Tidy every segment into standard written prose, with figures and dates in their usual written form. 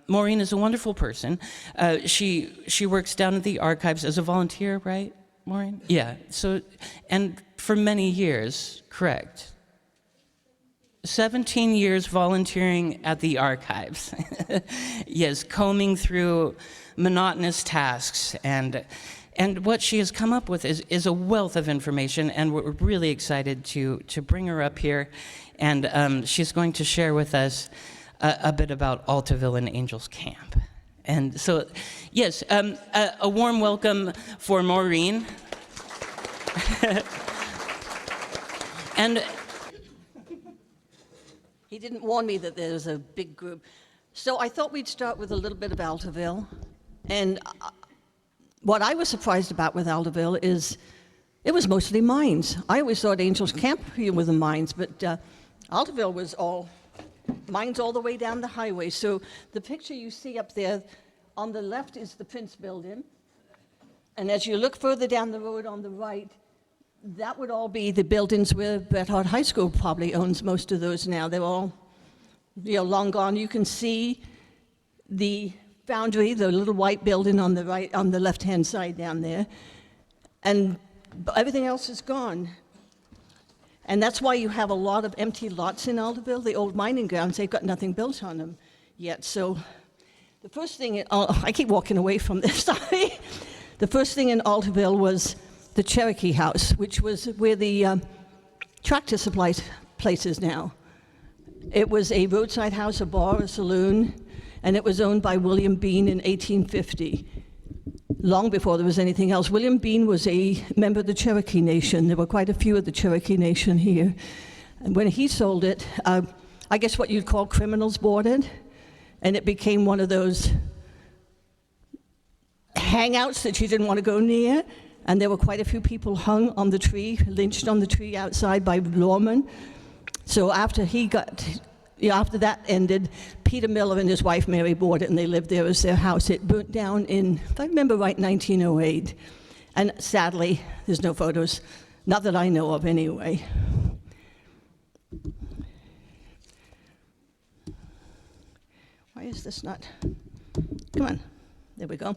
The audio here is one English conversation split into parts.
Maureen is a wonderful person. She works down at the archives as a volunteer, right, Maureen? Yeah, so, and for many years, correct. 17 years volunteering at the archives. Yes, combing through monotonous tasks, and what she has come up with is a wealth of information, and we're really excited to bring her up here, and she's going to share with us a bit about Altaville and Angels Camp. And so, yes, a warm welcome for Maureen. And he didn't warn me that there was a big group. So I thought we'd start with a little bit of Altaville. And what I was surprised about with Altaville is it was mostly mines. I always thought Angels Camp were the mines, but Altaville was all mines all the way down the highway. So the picture you see up there on the left is the Prince Building. And as you look further down the road on the right, that would all be the buildings where Bret Harte High School probably owns most of those now. They're all, long gone. You can see the foundry, the little white building on the right, on the left-hand side down there, and everything else is gone. And that's why you have a lot of empty lots in Altaville. The old mining grounds, they've got nothing built on them yet. So the first thing, I keep walking away from this, sorry. The first thing in Altaville was the Cherokee House, which was where the tractor supply place is now. It was a roadside house, a bar, a saloon, and it was owned by William Bean in 1850, long before there was anything else. William Bean was a member of the Cherokee Nation. There were quite a few of the Cherokee Nation here. And when he sold it, I guess what you'd call criminals bought it, and it became one of those hangouts that you didn't want to go near. And there were quite a few people hung on the tree, lynched on the tree outside by lawmen. So after after that ended, Peter Miller and his wife Mary bought it, and they lived there as their house. It burnt down in, if I remember right, 1908. And sadly, there's no photos, not that I know of anyway. Why is this not? Come on, there we go.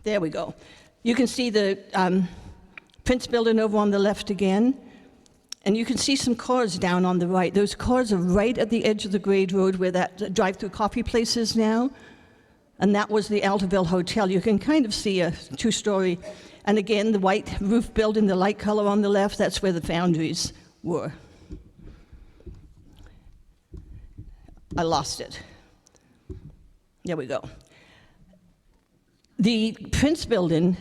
There we go. You can see the Prince Building over on the left again, and you can see some cars down on the right. Those cars are right at the edge of the grade road where that drive-through coffee place is now, and that was the Altaville Hotel. You can kind of see a two-story, and again, the white roof building, the light color on the left, that's where the foundries were. I lost it. There we go. The Prince Building,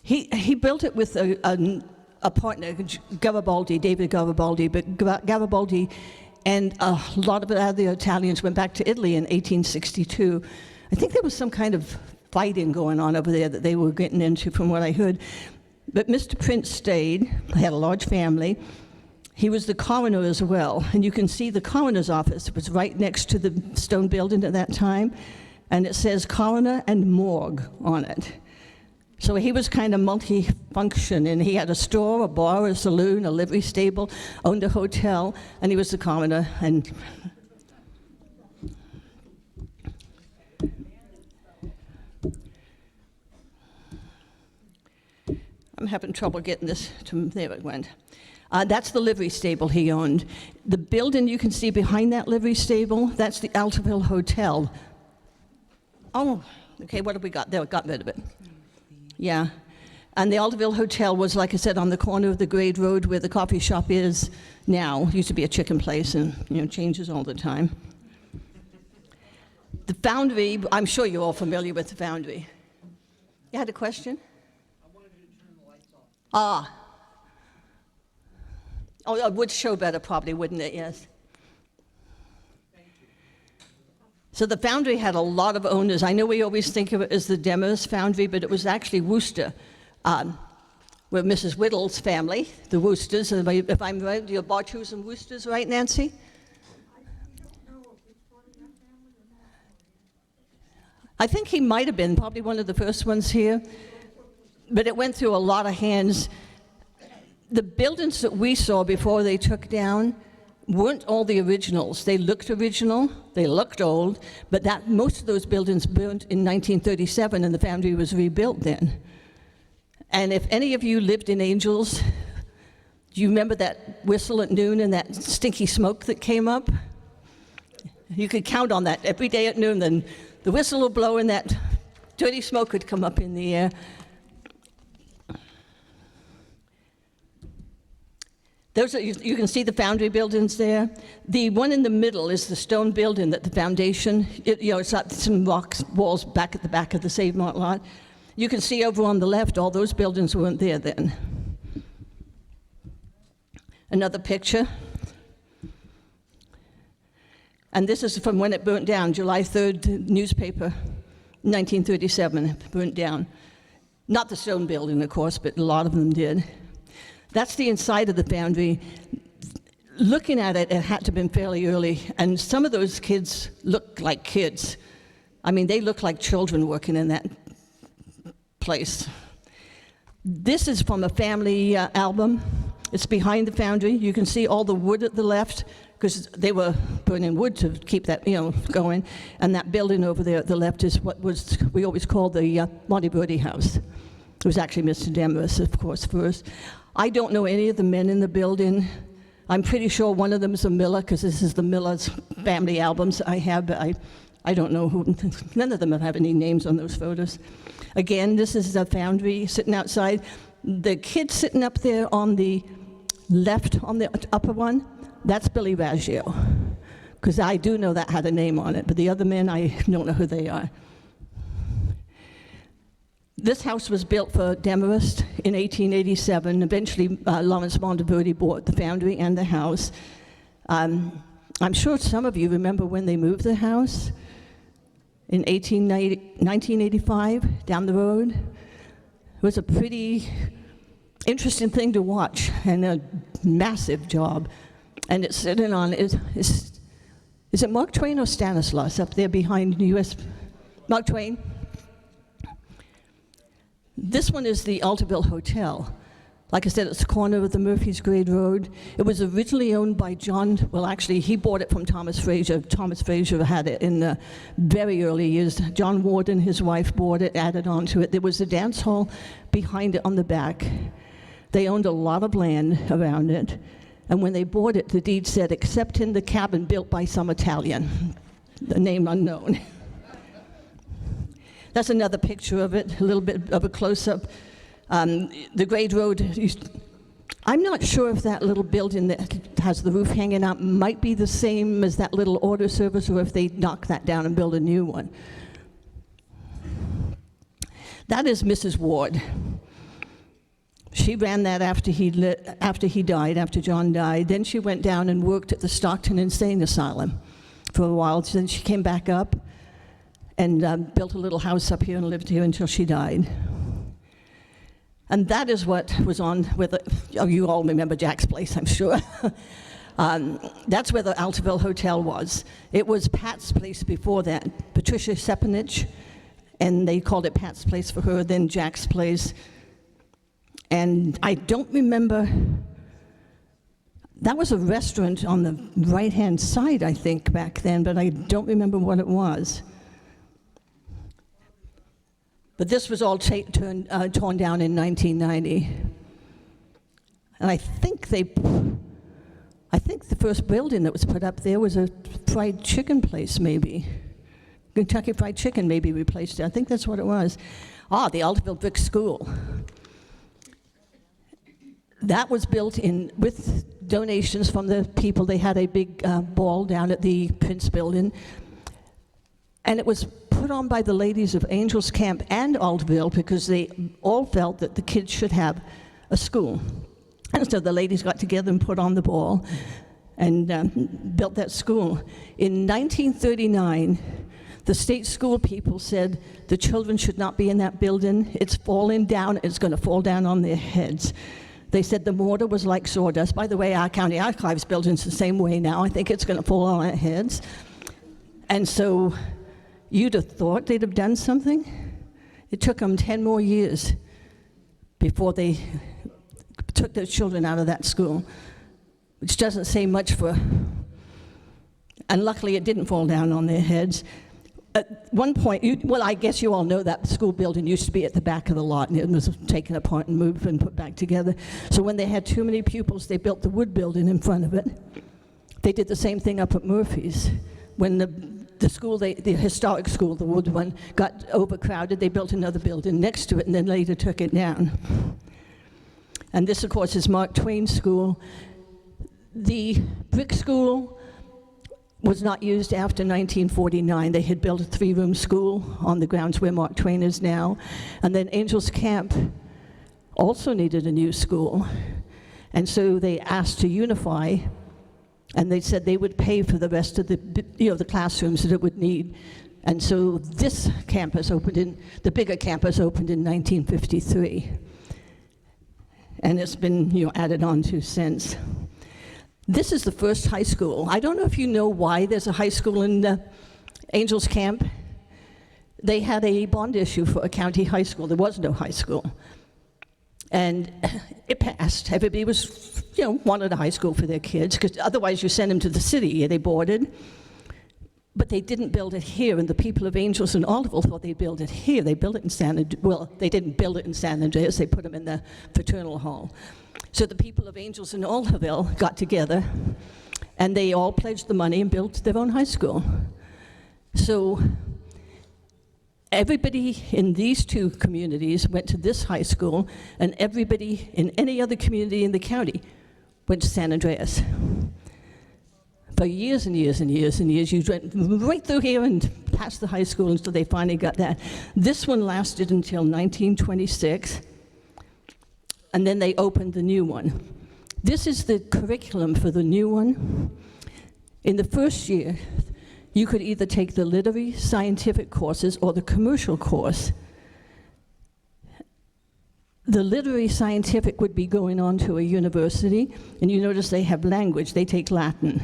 he built it with a partner, Garibaldi, David Garibaldi, but Garibaldi and a lot of other Italians went back to Italy in 1862. I think there was some kind of fighting going on over there that they were getting into, from what I heard. But Mr. Prince stayed, had a large family. He was the coroner as well, and you can see the coroner's office. It was right next to the stone building at that time. And it says coroner and morgue on it. So he was kind of multi-function, and he had a store, a bar, a saloon, a livery stable, owned a hotel, and he was the coroner. And I'm having trouble getting this to, there it went. That's the livery stable he owned. The building you can see behind that livery stable, that's the Altaville Hotel. Oh, okay, what have we got there? We got rid of it. Yeah. And the Altaville Hotel was, like I said, on the corner of the grade road where the coffee shop is now. It used to be a chicken place, and changes all the time. The foundry, I'm sure you're all familiar with the foundry. You had a question? I wanted you to turn the lights off. Oh, it would show better probably, wouldn't it? Yes. So the foundry had a lot of owners. I know we always think of it as the Demers foundry, but it was actually Worcester, where Mrs. Whittle's family, the Woosters, if I'm right, your Bartus and Woosters, right, Nancy? I think he might have been probably one of the first ones here, but it went through a lot of hands. The buildings that we saw before they took down weren't all the originals. They looked original, they looked old, but most of those buildings burnt in 1937 and the foundry was rebuilt then. And if any of you lived in Angels, do you remember that whistle at noon and that stinky smoke that came up? You could count on that every day at noon, then the whistle would blow and that dirty smoke would come up in the air. You can see the foundry buildings there. The one in the middle is the stone building that the foundation, it's got some rocks, walls back at the back of the Save Mart lot. You can see over on the left, all those buildings weren't there then. Another picture. And this is from when it burnt down, July 3rd newspaper, 1937, it burnt down. Not the stone building, of course, but a lot of them did. That's the inside of the foundry. Looking at it, it had to have been fairly early, and some of those kids look like kids. I mean, they look like children working in that place. This is from a family album. It's behind the foundry. You can see all the wood at the left, because they were burning wood to keep that, going. And that building over there at the left is what we always called the Monty Birdie house. It was actually Mr. Demarest, of course, first. I don't know any of the men in the building. I'm pretty sure one of them is a Miller, because this is the Miller's family albums I have, but I don't know who. None of them have any names on those photos. Again, this is the foundry sitting outside. The kid sitting up there on the left, on the upper one, that's Billy Raggio, because I do know that had a name on it, but the other men, I don't know who they are. This house was built for Demarest in 1887. Eventually, Lawrence Monteverdi bought the foundry and the house. I'm sure some of you remember when they moved the house in 1985 down the road. It was a pretty interesting thing to watch and a massive job. And it's sitting on, is it Mark Twain or Stanislaus up there behind U.S. Mark Twain? This one is the Altaville Hotel. Like I said, it's the corner of the Murphy's Grade Road. It was originally owned by John, well, actually, he bought it from Thomas Fraser. Thomas Fraser had it in the very early years. John Warden, his wife, bought it, added on to it. There was a dance hall behind it on the back. They owned a lot of land around it. And when they bought it, the deed said, except in the cabin built by some Italian, the name unknown. That's another picture of it, a little bit of a close-up. The Grade Road, I'm not sure if that little building that has the roof hanging out might be the same as that little auto service, or if they knock that down and build a new one. That is Mrs. Ward. She ran that after he died, after John died. Then she went down and worked at the Stockton Insane Asylum for a while. Then she came back up and built a little house up here and lived here until she died. And that is what was on with it. Oh, you all remember Jack's Place, I'm sure. That's where the Altaville Hotel was. It was Pat's Place before that, Patricia Sepenich, and they called it Pat's Place for her, then Jack's Place. And I don't remember, that was a restaurant on the right-hand side, I think, back then, but I don't remember what it was. But this was all torn down in 1990. And I think the first building that was put up there was a fried chicken place, maybe. Kentucky Fried Chicken maybe replaced it. I think that's what it was. The Altaville Brick School. That was built with donations from the people. They had a big ball down at the Prince Building. And it was put on by the ladies of Angels Camp and Altaville because they all felt that the kids should have a school. And so the ladies got together and put on the ball and built that school. In 1939, the state school people said the children should not be in that building. It's falling down. It's going to fall down on their heads. They said the mortar was like sawdust. By the way, our county archives building's the same way now. I think it's going to fall on our heads. And so you'd have thought they'd have done something. It took them 10 more years before they took their children out of that school. which doesn't say much for, and luckily it didn't fall down on their heads. At one point, well, I guess you all know that the school building used to be at the back of the lot, and it was taken apart and moved and put back together. So when they had too many pupils, they built the wood building in front of it. They did the same thing up at Murphy's. When the school, the historic school, the wood one, got overcrowded, they built another building next to it and then later took it down. And this, of course, is Mark Twain School. The brick school was not used after 1949. They had built a 3-room school on the grounds where Mark Twain is now. And then Angels Camp also needed a new school. And so they asked to unify, and they said they would pay for the rest of the, the classrooms that it would need. And so this campus opened the bigger campus opened in 1953. And it's been, added on to since. This is the first high school. I don't know if you know why there's a high school in Angels Camp. They had a bond issue for a county high school. There was no high school. And it passed. Everybody was, wanted a high school for their kids, because otherwise you send them to the city. They boarded. But they didn't build it here, and the people of Angels and Altaville thought they'd build it here. They built it in San Andreas. Well, they didn't build it in San Andreas. They put them in the fraternal hall. So the people of Angels and Altaville got together, and they all pledged the money and built their own high school. So everybody in these two communities went to this high school, and everybody in any other community in the county went to San Andreas. For years and years and years and years, you went right through here and past the high school until they finally got that. This one lasted until 1926, and then they opened the new one. This is the curriculum for the new one. In the first year, you could either take the literary, scientific courses or the commercial course. The literary scientific would be going on to a university, and you notice they have language, they take Latin.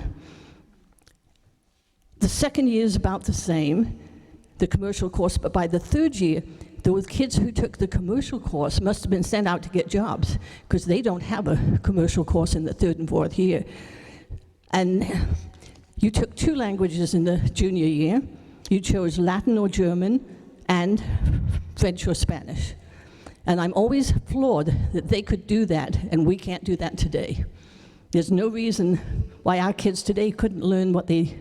The second year is about the same, the commercial course, but by the third year, those kids who took the commercial course must have been sent out to get jobs, because they don't have a commercial course in the third and fourth year. And you took 2 languages in the junior year. You chose Latin or German and French or Spanish. And I'm always floored that they could do that, and we can't do that today. There's no reason why our kids today couldn't learn what they...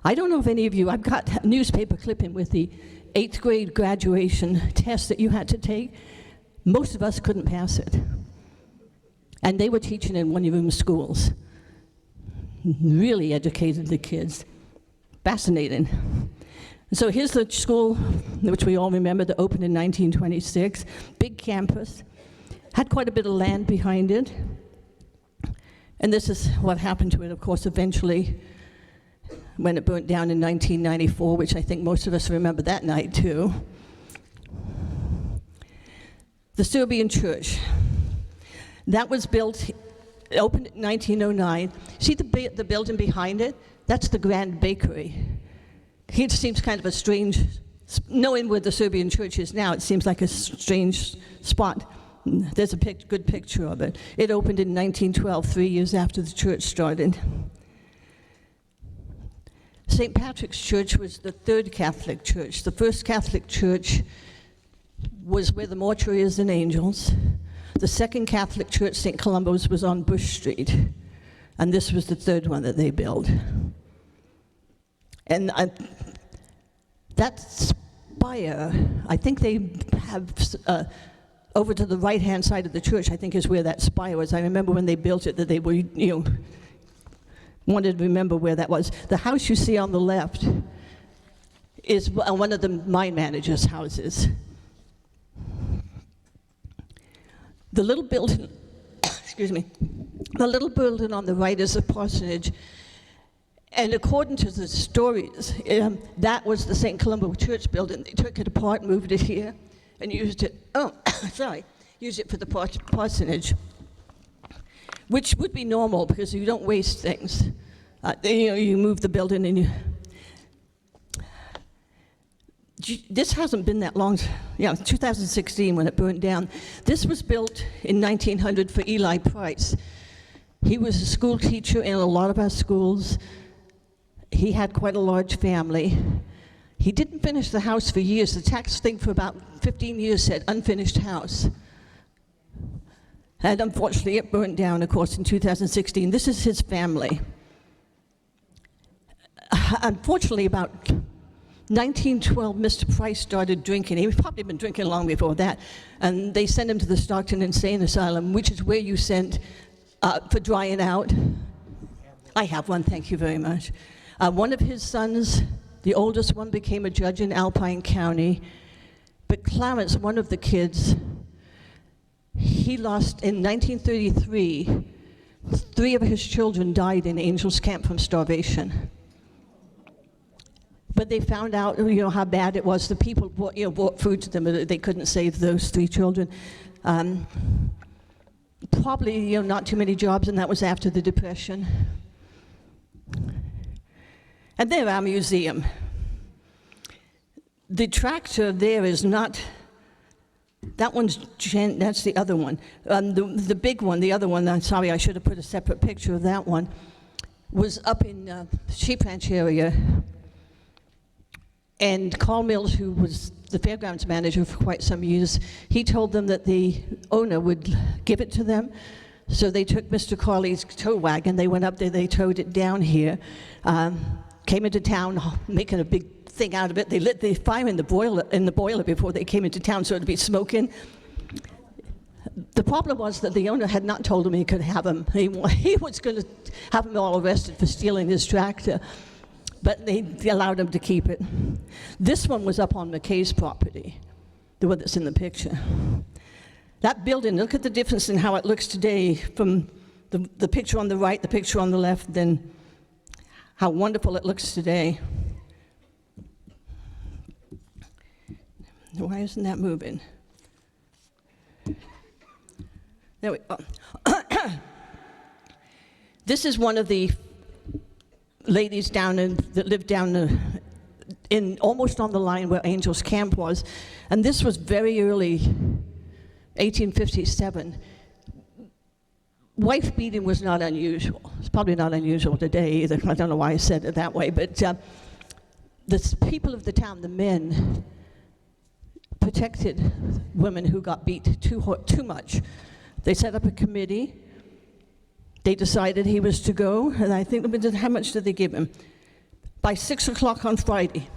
I don't know if any of you, I've got a newspaper clipping with the 8th grade graduation test that you had to take. Most of us couldn't pass it. And they were teaching in one-room schools. Really educated the kids. Fascinating. So here's the school, which we all remember, that opened in 1926. Big campus. Had quite a bit of land behind it. And this is what happened to it, of course, eventually, when it burnt down in 1994, which I think most of us remember that night, too. The Serbian church. That was built, it opened in 1909. See the building behind it? That's the Grand Bakery. It seems kind of a strange, knowing where the Serbian church is now, it seems like a strange spot. There's a good picture of it. It opened in 1912, 3 years after the church started. St. Patrick's Church was the third Catholic church. The first Catholic church was where the mortuary is in Angels. The second Catholic church, St. Columbo's, was on Bush Street. And this was the third one that they built. And that spire, I think they have, over to the right-hand side of the church, I think is where that spire was. I remember when they built it that they were, wanted to remember where that was. The house you see on the left is one of the mine manager's houses. The little building, excuse me, the little building on the right is the parsonage. And according to the stories, that was the St. Columbo Church building. They took it apart, moved it here, and used it, used it for the parsonage, which would be normal because you don't waste things. You move the building and this hasn't been that long. 2016 when it burned down. This was built in 1900 for Eli Price. He was a school teacher in a lot of our schools. He had quite a large family. He didn't finish the house for years. The tax thing for about 15 years said unfinished house. And unfortunately, it burned down, of course, in 2016. This is his family. Unfortunately, about 1912, Mr. Price started drinking. He'd probably been drinking long before that. And they sent him to the Stockton Insane Asylum, which is where you sent for drying out. I have one, thank you very much. One of his sons, the oldest one, became a judge in Alpine County. But Clarence, one of the kids, he lost in 1933, 3 of his children died in Angels Camp from starvation. But they found out, how bad it was. The people brought food to them, but they couldn't save those 3 children. Probably, not too many jobs, and that was after the Depression. And there, our museum. The tractor there is not, that one's, that's the other one. The big one, the other one, I'm sorry, I should have put a separate picture of that one, was up in Sheep Ranch area. And Carl Mills, who was the fairgrounds manager for quite some years, he told them that the owner would give it to them. So they took Mr. Carley's tow wagon, they went up there, they towed it down here, came into town making a big thing out of it. They lit the fire in the boiler before they came into town, so it'd be smoking. The problem was that the owner had not told him he could have them. He was going to have them all arrested for stealing his tractor. But they allowed him to keep it. This one was up on McKay's property, the one that's in the picture. That building, look at the difference in how it looks today from the picture on the right, the picture on the left, then how wonderful it looks today. Why isn't that moving? There we go. This is one of the ladies that lived down in almost on the line where Angels Camp was, and this was very early, 1857. Wife beating was not unusual. It's probably not unusual today either. I don't know why I said it that way, but the people of the town, the men, protected women who got beat too much. They set up a committee. They decided he was to go, and I think, how much did they give him? By 6 o'clock on Friday,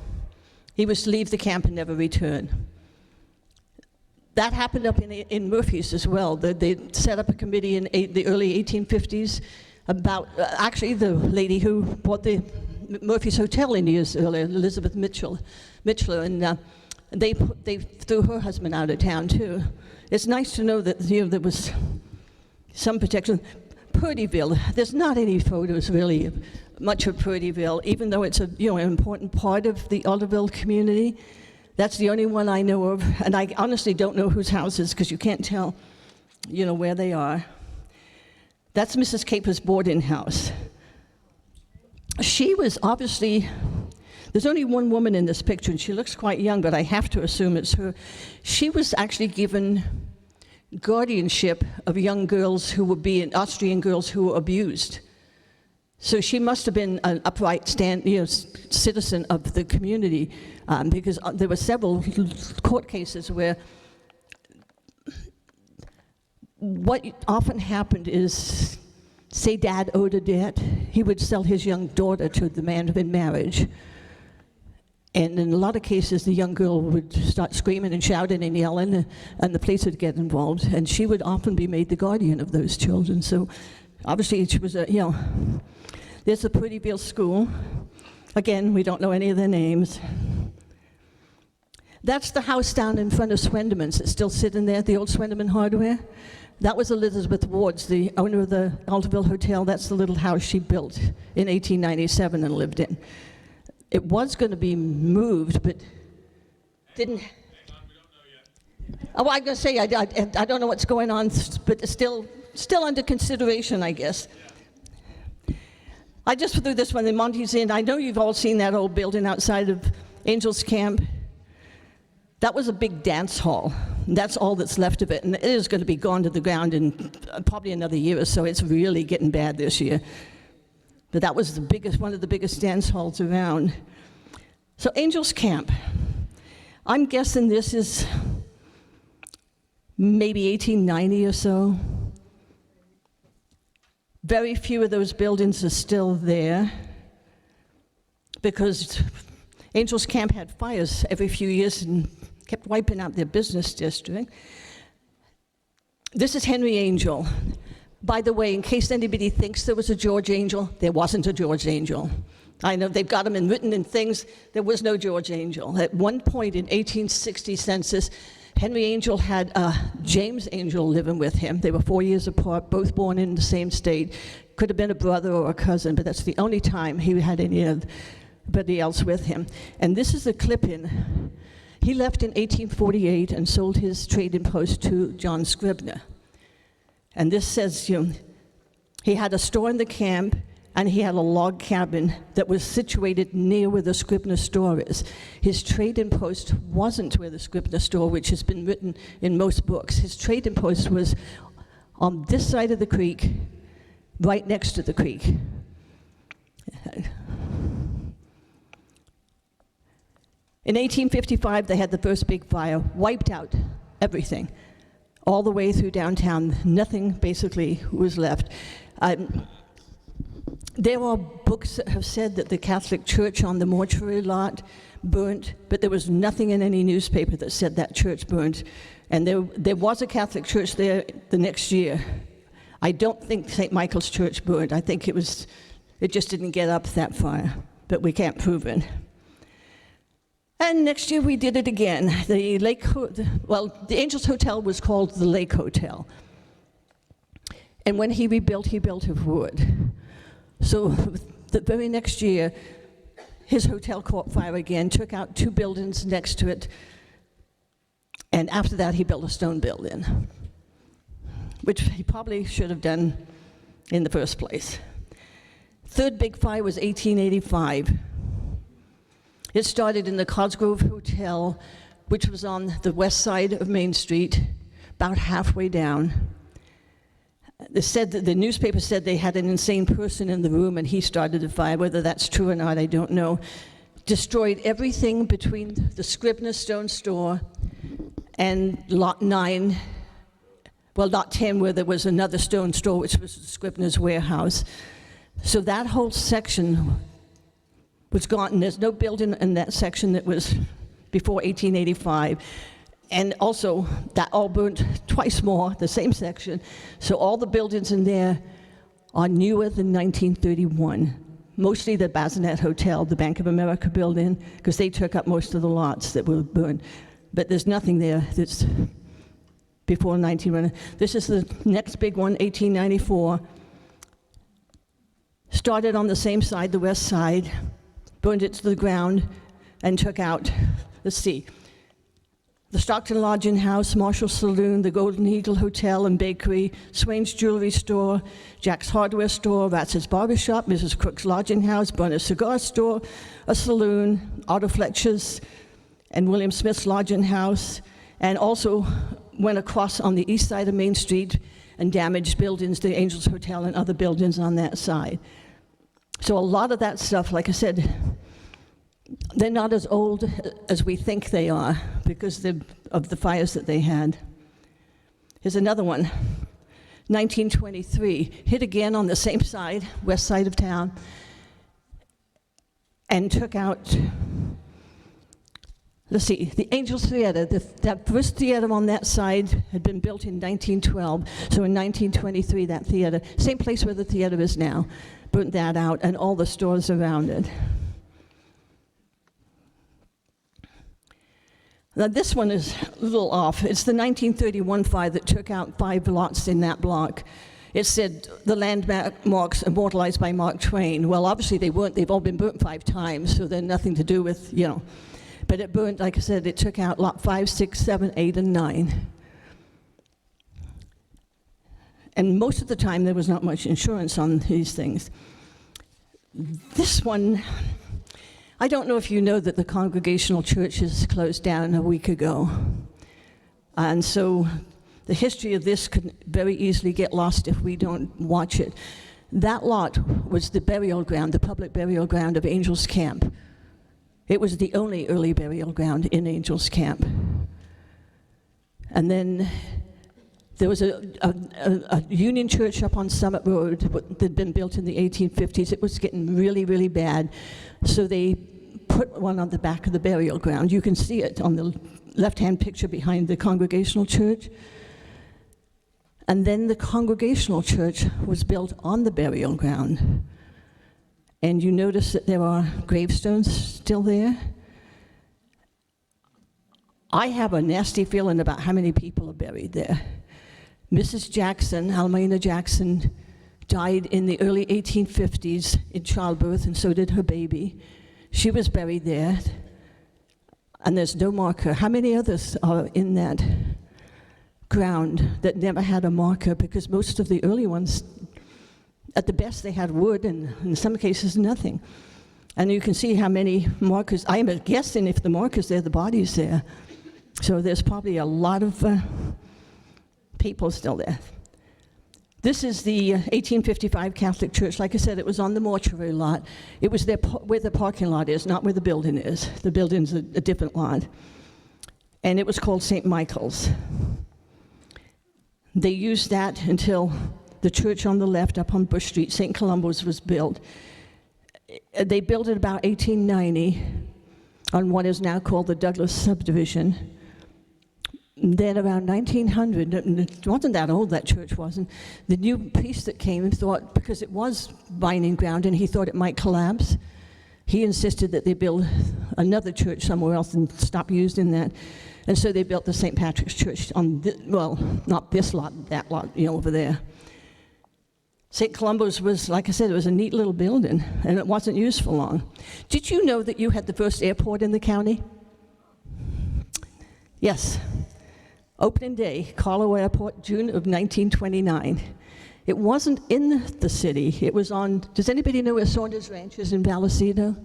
he was to leave the camp and never return. That happened up in Murphy's as well. They set up a committee in the early 1850s about, actually the lady who bought the Murphy's Hotel in years earlier, Elizabeth Mitchell, and they threw her husband out of town too. It's nice to know that there was some protection. Purdyville, there's not any photos really much of Purdyville, even though it's an important part of the Altaville community. That's the only one I know of, and I honestly don't know whose house is because you can't tell, where they are. That's Mrs. Caper's boarding house. She was obviously, there's only one woman in this picture, and she looks quite young, but I have to assume it's her. She was actually given guardianship of young girls who were Austrian girls who were abused. So she must have been an upright citizen of the community, because there were several court cases where what often happened is, say dad owed a debt, he would sell his young daughter to the man in marriage. And in a lot of cases, the young girl would start screaming and shouting and yelling, and the police would get involved. And she would often be made the guardian of those children. So obviously, she was there's the Purdyville School. Again, we don't know any of their names. That's the house down in front of Swenderman's. It's still sitting there, the old Swenderman Hardware. That was Elizabeth Ward's, the owner of the Altaville Hotel. That's the little house she built in 1897 and lived in. It was going to be moved, but didn't. Hang on, we don't know yet. Oh, I'm going to say I don't know what's going on, but it's still under consideration, I guess. Yeah. I just threw this one, the Monty's Inn. I know you've all seen that old building outside of Angels Camp. That was a big dance hall. That's all that's left of it, and it is going to be gone to the ground in probably another year or so. It's really getting bad this year. But that was one of the biggest dance halls around. So Angels Camp. I'm guessing this is maybe 1890 or so. Very few of those buildings are still there because Angels Camp had fires every few years and kept wiping out their business district. This is Henry Angel. By the way, in case anybody thinks there was a George Angel, there wasn't a George Angel. I know they've got them written in things. There was no George Angel. At one point in 1860 census, Henry Angel had James Angel living with him. They were 4 years apart, both born in the same state. Could have been a brother or a cousin, but that's the only time he had anybody else with him. And this is a clip-in. He left in 1848 and sold his trading post to John Scribner. And this says, he had a store in the camp, and he had a log cabin that was situated near where the Scribner store is. His trading post wasn't where the Scribner store, which has been written in most books. His trading post was on this side of the creek, right next to the creek. In 1855, they had the first big fire, wiped out everything, all the way through downtown. Nothing basically was left. There are books that have said that the Catholic Church on the mortuary lot burnt, but there was nothing in any newspaper that said that church burnt. And there was a Catholic church there the next year. I don't think St. Michael's Church burnt. I think it just didn't get up that far, but we can't prove it. And next year we did it again. The Angels Hotel was called the Lake Hotel. And when he rebuilt, he built of wood. So the very next year, his hotel caught fire again, took out 2 buildings next to it, and after that he built a stone building, which he probably should have done in the first place. Third big fire was 1885. It started in the Cosgrove Hotel, which was on the west side of Main Street, about halfway down. The newspaper said they had an insane person in the room and he started the fire. Whether that's true or not, I don't know. Destroyed everything between the Scribner Stone Store and Lot 9, well, Lot 10, where there was another stone store, which was Scribner's warehouse. So that whole section was gone, and there's no building in that section that was before 1885. And also, that all burnt twice more, the same section. So all the buildings in there are newer than 1931. Mostly the Bazinet Hotel, the Bank of America building, because they took up most of the lots that were burned. But there's nothing there that's before 1900. This is the next big one, 1894. Started on the same side, the west side, burned it to the ground, and took out, let's see, the Stockton Lodging House, Marshall Saloon, the Golden Eagle Hotel and Bakery, Swain's Jewelry Store, Jack's Hardware Store, Ratz's Barber Shop, Mrs. Crook's Lodging House, Burner's Cigar Store, a saloon, Otto Fletcher's, and William Smith's Lodging House, and also went across on the east side of Main Street and damaged buildings, the Angels Hotel and other buildings on that side. So a lot of that stuff, like I said, they're not as old as we think they are because of the fires that they had. Here's another one, 1923, hit again on the same side, west side of town, and took out, let's see, the Angels Theater. That first theater on that side had been built in 1912, so in 1923 that theater, same place where the theater is now, burnt that out and all the stores around it. Now this one is a little off. It's the 1931 fire that took out 5 lots in that block. It said the landmarks immortalized by Mark Twain. Well, obviously they weren't. They've all been burnt 5 times, so they're nothing to do with, But it burned, like I said, it took out lot 5, 6, 7, 8, and 9. And most of the time there was not much insurance on these things. This one, I don't know if you know that the Congregational Churches closed down a week ago. And so the history of this could very easily get lost if we don't watch it. That lot was the burial ground, the public burial ground of Angels Camp. It was the only early burial ground in Angels Camp. And then there was a Union church up on Summit Road that had been built in the 1850s. It was getting really, really bad. So they put one on the back of the burial ground. You can see it on the left-hand picture behind the Congregational Church. And then the Congregational Church was built on the burial ground. And you notice that there are gravestones still there. I have a nasty feeling about how many people are buried there. Mrs. Jackson, Almina Jackson, died in the early 1850s in childbirth, and so did her baby. She was buried there, and there's no marker. How many others are in that ground that never had a marker? Because most of the early ones, at the best, they had wood, and in some cases, nothing. And you can see how many markers. I'm guessing if the markers there, the body's there. So there's probably a lot of people still there. This is the 1855 Catholic Church. Like I said, it was on the mortuary lot. It was there where the parking lot is, not where the building is. The building's a different lot. And it was called St. Michael's. They used that until the church on the left up on Bush Street, St. Columbo's, was built. They built it about 1890 on what is now called the Douglas subdivision. Then around 1900, and it wasn't that old, that church wasn't, the new priest that came thought, because it was mining ground and he thought it might collapse, he insisted that they build another church somewhere else and stop using that. And so they built the St. Patrick's Church on, well, not this lot, that lot, over there. St. Columbo's was, like I said, it was a neat little building, and it wasn't used for long. Did you know that you had the first airport in the county? Yes. Opening day, Carlo Airport, June of 1929. It wasn't in the city. It was on, does anybody know where Saunders Ranch is in Vallecito?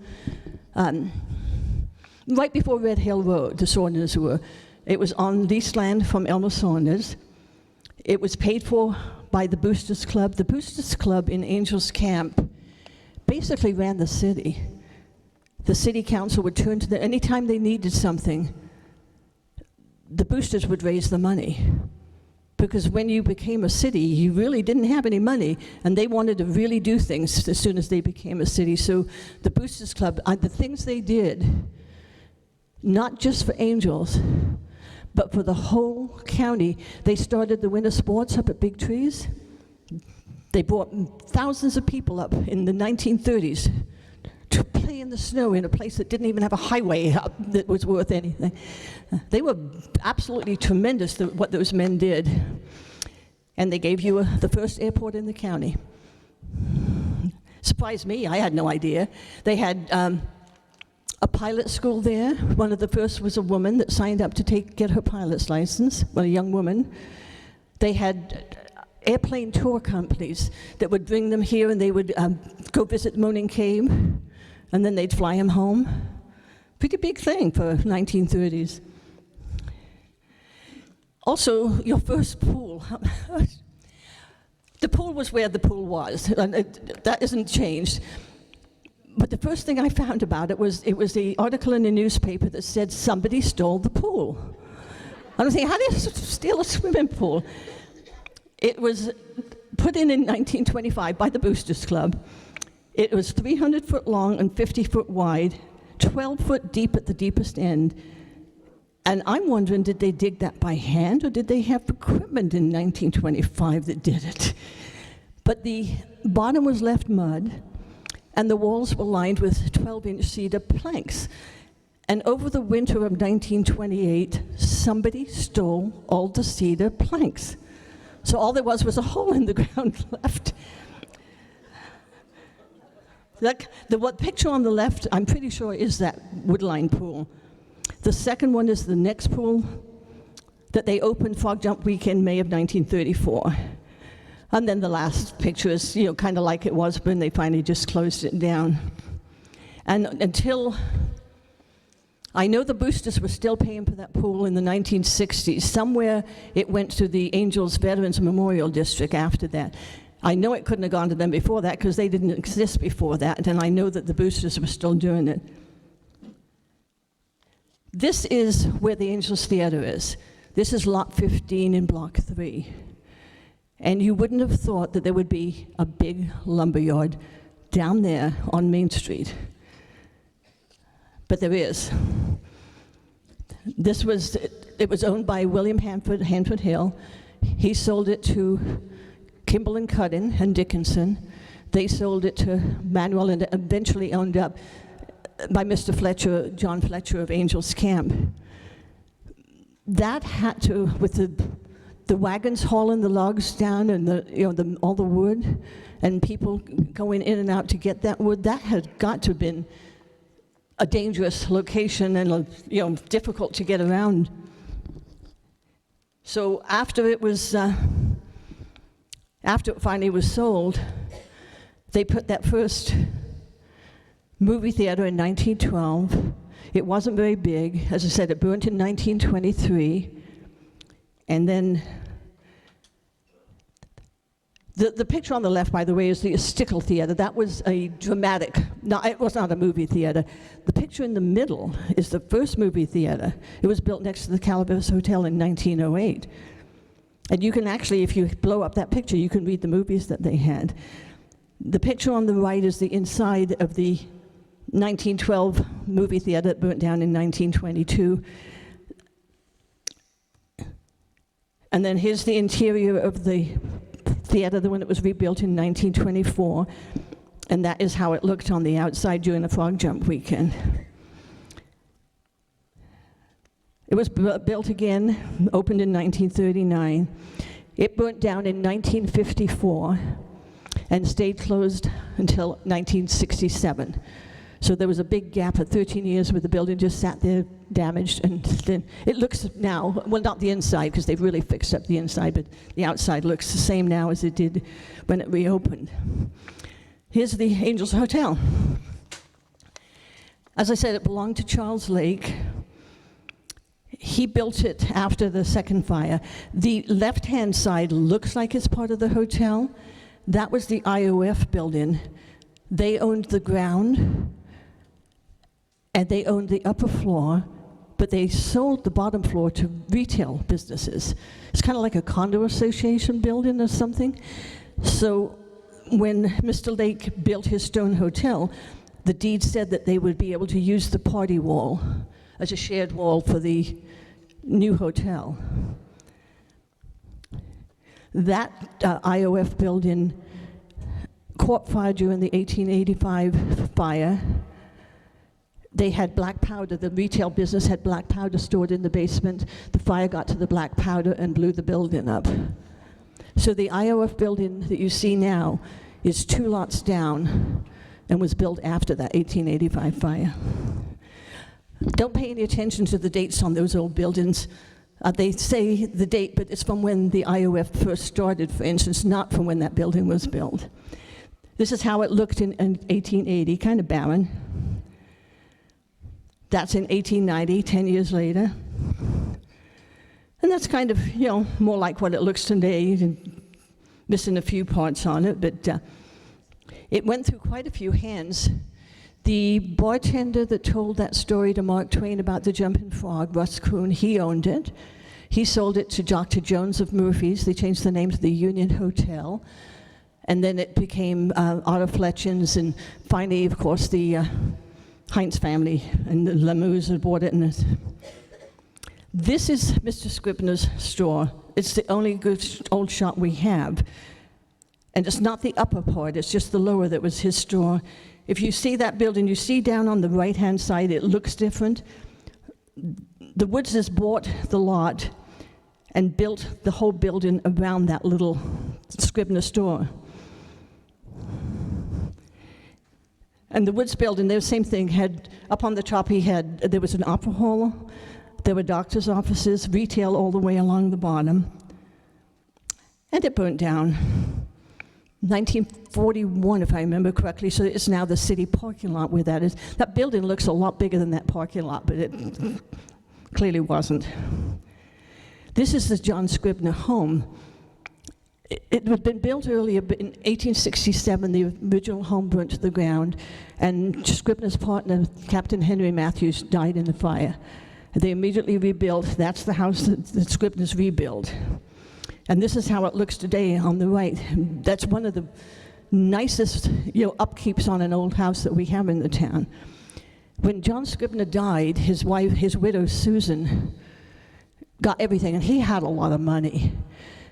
Right before Red Hill Road, the Saunders were. It was on leased land from Elmer Saunders. It was paid for by the Boosters Club. The Boosters Club in Angels Camp basically ran the city. The city council would turn to them anytime they needed something. The boosters would raise the money, because when you became a city, you really didn't have any money, and they wanted to really do things as soon as they became a city. So the Boosters Club, the things they did, not just for Angels, but for the whole county. They started the winter sports up at Big Trees. They brought thousands of people up in the 1930s to play in the snow in a place that didn't even have a highway up that was worth anything. They were absolutely tremendous, what those men did. And they gave you the first airport in the county. Surprised me, I had no idea. They had a pilot school there. One of the first was a woman that signed up to get her pilot's license, well, a young woman. They had airplane tour companies that would bring them here, and they would go visit Moaning Cave, and then they'd fly them home. Pretty big thing for 1930s. Also, your first pool. The pool was where the pool was, and that isn't changed. But the first thing I found about it was the article in the newspaper that said somebody stole the pool. I was thinking, how do you steal a swimming pool? It was put in 1925 by the Boosters Club. It was 300 foot long and 50 foot wide, 12 foot deep at the deepest end. And I'm wondering, did they dig that by hand, or did they have equipment in 1925 that did it? But the bottom was left mud, and the walls were lined with 12-inch cedar planks. And over the winter of 1928, somebody stole all the cedar planks. So all there was a hole in the ground left. The picture on the left, I'm pretty sure, is that wood-lined pool. The second one is the next pool that they opened Fog Jump Weekend, May of 1934. And then the last picture is, kind of like it was when they finally just closed it down. And until I know the boosters were still paying for that pool in the 1960s. Somewhere it went to the Angels Veterans Memorial District after that. I know it couldn't have gone to them before that because they didn't exist before that, and I know that the boosters were still doing it. This is where the Angels Theater is. This is lot 15 in block 3. And you wouldn't have thought that there would be a big lumberyard down there on Main Street. But there is. It was owned by William Hanford Hill. He sold it to Kimball and Cudden and Dickinson. They sold it to Manuel and eventually owned up by Mr. Fletcher, John Fletcher of Angels Camp. That had to, with the wagons hauling the logs down and all the wood, and people going in and out to get that wood, that had got to have been a dangerous location and difficult to get around. So after it finally was sold, they put that first movie theater in 1912. It wasn't very big. As I said, it burnt in 1923. And then the picture on the left, by the way, is the Stickle Theater. That was a dramatic, no, it was not a movie theater. The picture in the middle is the first movie theater. It was built next to the Calaveras Hotel in 1908. And you can actually, if you blow up that picture, you can read the movies that they had. The picture on the right is the inside of the 1912 movie theater that burnt down in 1922. And then here's the interior of the theater, the one that was rebuilt in 1924. And that is how it looked on the outside during the Frog Jump weekend. It was built again, opened in 1939. It burnt down in 1954 and stayed closed until 1967. So there was a big gap of 13 years where the building just sat there damaged, and then it looks now, well, not the inside because they've really fixed up the inside, but the outside looks the same now as it did when it reopened. Here's the Angels Hotel. As I said, it belonged to Charles Lake. He built it after the second fire. The left-hand side looks like it's part of the hotel. That was the IOF building. They owned the ground, and they owned the upper floor, but they sold the bottom floor to retail businesses. It's kind of like a condo association building or something. So when Mr. Lake built his stone hotel, the deed said that they would be able to use the party wall as a shared wall for the new hotel. That IOF building caught fire during the 1885 fire. They had black powder. The retail business had black powder stored in the basement. The fire got to the black powder and blew the building up. So the IOF building that you see now is 2 lots down and was built after that 1885 fire. Don't pay any attention to the dates on those old buildings. They say the date, but it's from when the IOF first started, for instance, not from when that building was built. This is how it looked in 1880, kind of barren. That's in 1890, 10 years later. And that's kind of, more like what it looks today, missing a few parts on it, but it went through quite a few hands. The bartender that told that story to Mark Twain about the Jumping Frog, Russ Kuhn, he owned it. He sold it to Dr. Jones of Murphy's. They changed the name to the Union Hotel. And then it became Otto Fletchen's, and finally, of course, the Heinz family and the Lemurs had bought it. This is Mr. Scribner's store. It's the only good old shop we have. And it's not the upper part, it's just the lower that was his store. If you see that building, you see down on the right-hand side, it looks different. The Woodses bought the lot and built the whole building around that little Scribner store. And the Woods building, the same thing, had, up on the top there was an opera hall, there were doctor's offices, retail all the way along the bottom. And it burnt down. 1941, if I remember correctly, so it's now the city parking lot where that is. That building looks a lot bigger than that parking lot, but it clearly wasn't. This is the John Scribner home. It had been built earlier, but in 1867, the original home burnt to the ground, and Scribner's partner, Captain Henry Matthews, died in the fire. They immediately rebuilt. That's the house that Scribner's rebuilt. And this is how it looks today on the right. That's one of the nicest, upkeeps on an old house that we have in the town. When John Scribner died, his wife, his widow, Susan, got everything, and he had a lot of money.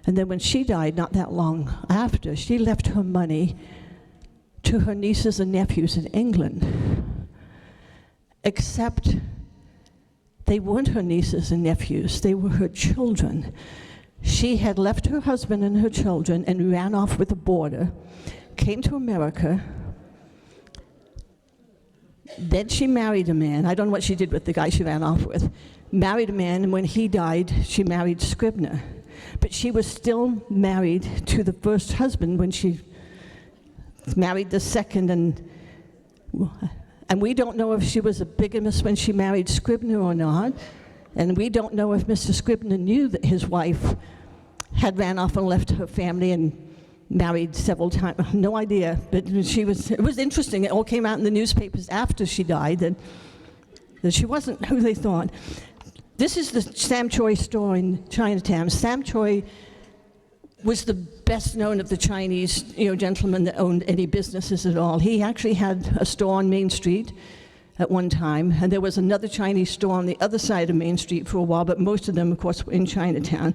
And then when she died, not that long after, she left her money to her nieces and nephews in England. Except they weren't her nieces and nephews, they were her children. She had left her husband and her children and ran off with a boarder, came to America. Then she married a man. I don't know what she did with the guy she ran off with. Married a man, and when he died, she married Scribner. But she was still married to the first husband when she married the second, and we don't know if she was a bigamist when she married Scribner or not. And we don't know if Mr. Scribner knew that his wife had ran off and left her family and married several times. No idea. But it was interesting. It all came out in the newspapers after she died that she wasn't who they thought. This is the Sam Choi store in Chinatown. Sam Choi was the best known of the Chinese gentlemen that owned any businesses at all. He actually had a store on Main Street at one time, and there was another Chinese store on the other side of Main Street for a while, but most of them, of course, were in Chinatown.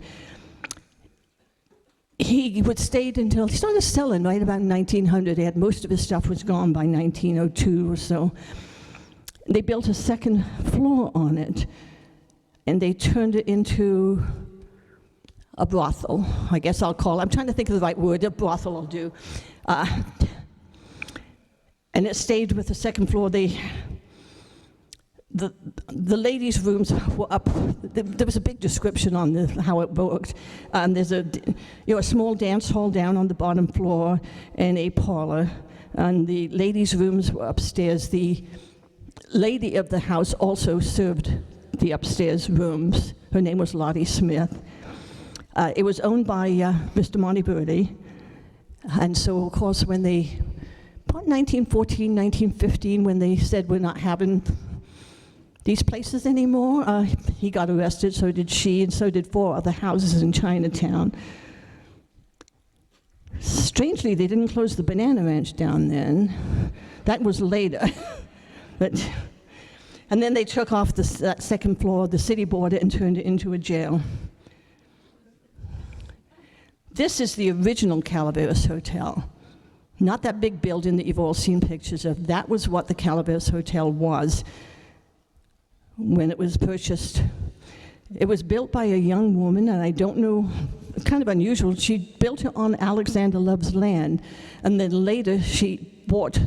He would stay until he started selling right about 1900. He had most of his stuff was gone by 1902 or so. They built a second floor on it, and they turned it into a brothel, I guess I'll call it. I'm trying to think of the right word. A brothel will do. And it stayed with the second floor. The ladies' rooms were up. There was a big description on how it worked. There's a small dance hall down on the bottom floor and a parlor. And the ladies' rooms were upstairs. The lady of the house also served the upstairs rooms. Her name was Lottie Smith. It was owned by Mr. Monty Birdie. And so, of course, when about 1914, 1915, when they said we're not having these places anymore, he got arrested, so did she, and so did 4 other houses in Chinatown. Strangely, they didn't close the Banana Ranch down then. That was later. And then they took off that second floor, the city bought it and turned it into a jail. This is the original Calaveras Hotel. Not that big building that you've all seen pictures of. That was what the Calaveras Hotel was when it was purchased. It was built by a young woman, and I don't know, it's kind of unusual. She built it on Alexander Love's land, and then later she bought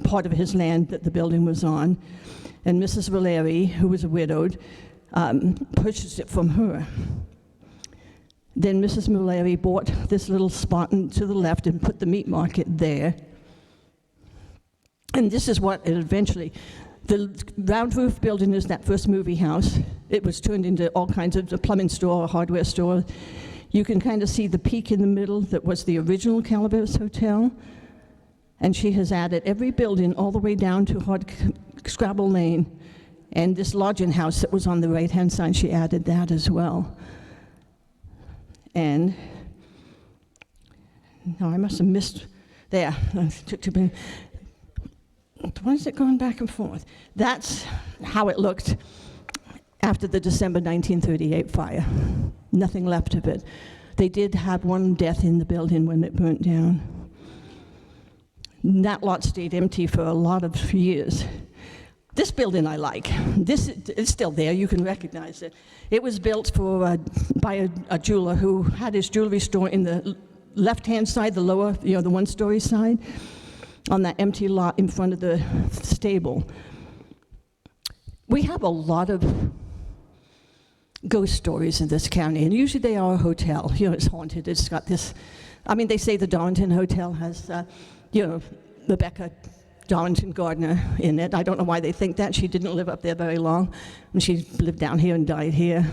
part of his land that the building was on, and Mrs. Valeri, who was widowed, purchased it from her. Then Mrs. Valeri bought this little spot to the left and put the meat market there. And this is what it eventually, the round roof building is that first movie house. It was turned into all kinds of a plumbing store, a hardware store. You can kind of see the peak in the middle that was the original Calaveras Hotel. And she has added every building all the way down to Scrabble Lane. And this lodging house that was on the right-hand side, she added that as well. And, no, I must have missed, there, I took too many. Why is it going back and forth? That's how it looked after the December 1938 fire. Nothing left of it. They did have one death in the building when it burnt down. That lot stayed empty for a lot of years. This building I like. This is still there, you can recognize it. It was built by a jeweler who had his jewelry store in the left-hand side, the lower, the one-story side, on that empty lot in front of the stable. We have a lot of ghost stories in this county, and usually they are a hotel. It's haunted, it's got this I mean, they say the Darlington Hotel has, Rebecca Darlington Gardner in it. I don't know why they think that. She didn't live up there very long, and she lived down here and died here.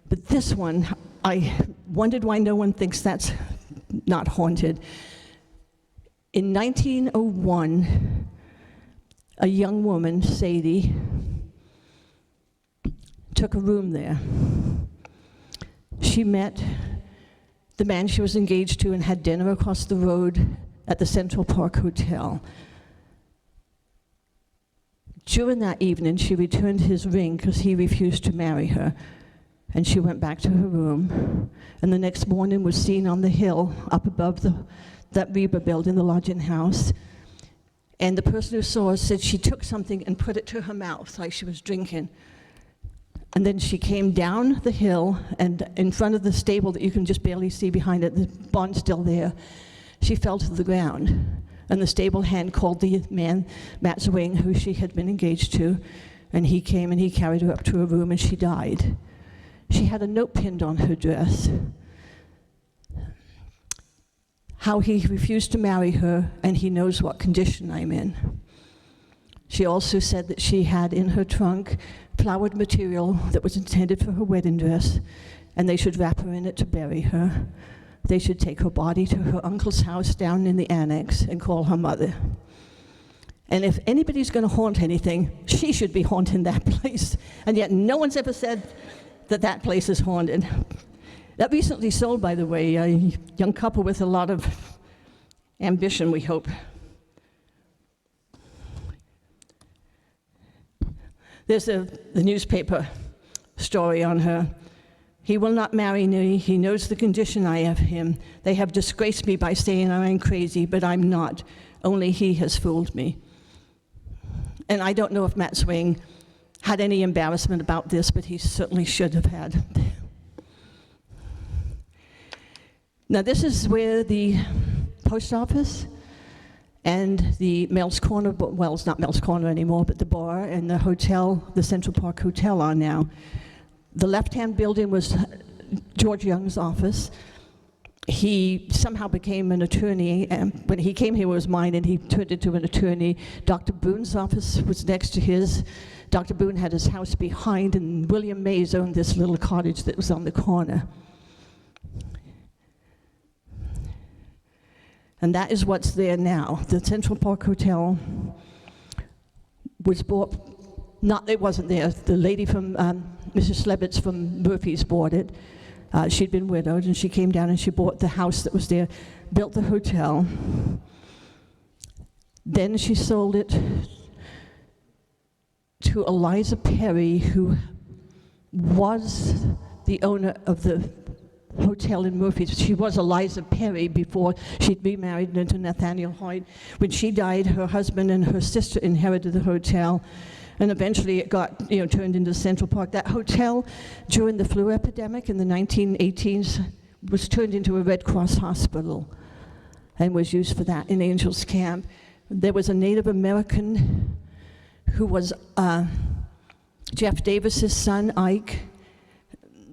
But this one, I wondered why no one thinks that's not haunted. In 1901, a young woman, Sadie, took a room there. She met the man she was engaged to and had dinner across the road at the Central Park Hotel. During that evening, she returned his ring because he refused to marry her, and she went back to her room. And the next morning was seen on the hill up above that Reba building, the lodging house. And the person who saw her said she took something and put it to her mouth like she was drinking. And then she came down the hill, and in front of the stable that you can just barely see behind it, the barn's still there, she fell to the ground. And the stable hand called the man, Matt Zwing, who she had been engaged to, and he came and he carried her up to her room, and she died. She had a note pinned on her dress, how he refused to marry her, and he knows what condition I'm in. She also said that she had in her trunk flowered material that was intended for her wedding dress, and they should wrap her in it to bury her. They should take her body to her uncle's house down in the annex and call her mother. And if anybody's going to haunt anything, she should be haunting that place. And yet no one's ever said that that place is haunted. That recently sold, by the way, a young couple with a lot of ambition, we hope. There's the newspaper story on her. He will not marry me. He knows the condition I have him. They have disgraced me by saying I'm crazy, but I'm not. Only he has fooled me. And I don't know if Matt Zwing had any embarrassment about this, but he certainly should have had. Now this is where the post office and the Mel's Corner, well, it's not Mel's Corner anymore, but the bar and the hotel, the Central Park Hotel are now. The left-hand building was George Young's office. He somehow became an attorney, and when he came here it was mine, and he turned into an attorney. Dr. Boone's office was next to his. Dr. Boone had his house behind, and William Mays owned this little cottage that was on the corner. And that is what's there now. The Central Park Hotel was bought, it wasn't there. The lady from, Mrs. Slebitz from Murphy's bought it. She'd been widowed, and she came down and she bought the house that was there, built the hotel. Then she sold it to Eliza Perry, who was the owner of the hotel in Murphy's. She was Eliza Perry before she'd remarried into Nathaniel Hoyt. When she died, her husband and her sister inherited the hotel, and eventually it got turned into Central Park. That hotel, during the flu epidemic in the 1918s, was turned into a Red Cross hospital and was used for that in Angels Camp. There was a Native American who was Jeff Davis's son, Ike.